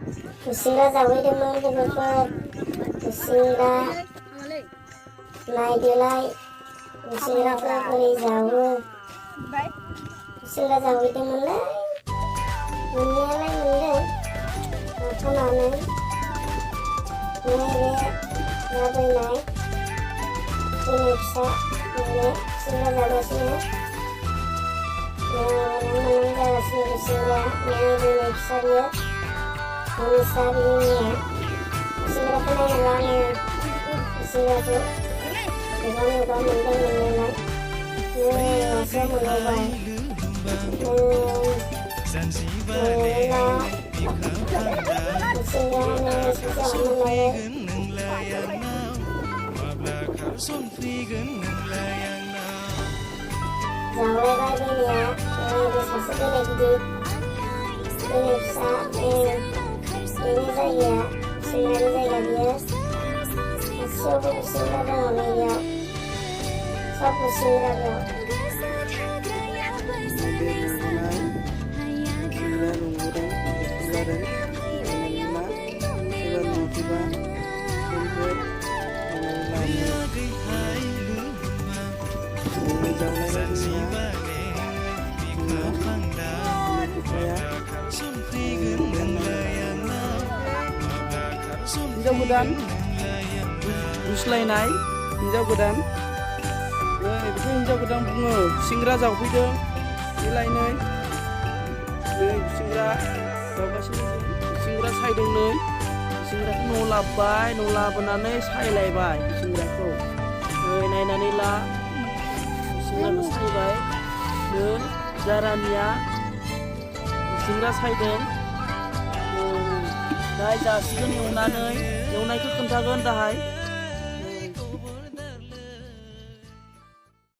gusengra जावैदोंमोन लोगोफोर गुसेंग्रा नायदोलाय गुसेंग्राखौ बोरै जावो गुसेंग्रा जावैदोंमोनलै मोननायालाय मोनदों माथामानै नैबे लाबोनाय दिनै फिसा नैबे गुसेंग्रा जागासिनो मोनहां जागासिनो गुसेंग्रा नै दिनै फिसा बियो मोनसा बिनिया गुसेंग्राखौ नायनोब्ला आङो गुसेंग्राखौ गोबां मोनदों मोननायालाय मासेयाव मोनबावबाय मोनोब्ला गुसेंग्रायानो सासेयाव मोनलायो जावलायबाय बेनिया नैबे सासे बेले गिदिर बेले फिसा बेनि जायगाया गुसेंग्रानि जायगा बियो गासैयावबो गुसेंग्रा दङ नैबेयाव सब गुसेंग्रा बेयाव हिन्जाव गोदान गुस्लायनाय हिन्जाव गोदान बेखौ हिन्जाव गोदान बुङो गुसेंग्रा जावफैदों बेलायनै गुसेंग्रा जावगासिनो गुसेंग्रा सायदों नै गुसेंग्राखौ न'आव लाबोबाय न'आव लाबोनानै सायलायबाय गुसेंग्राखौ नायनानै ला गुसेंग्राखौ सायबाय जारानिया गुसेंग्रा सायदों दाहाय जासिगोन एवनानै एवनायखौ खोन्थागोन दाहाय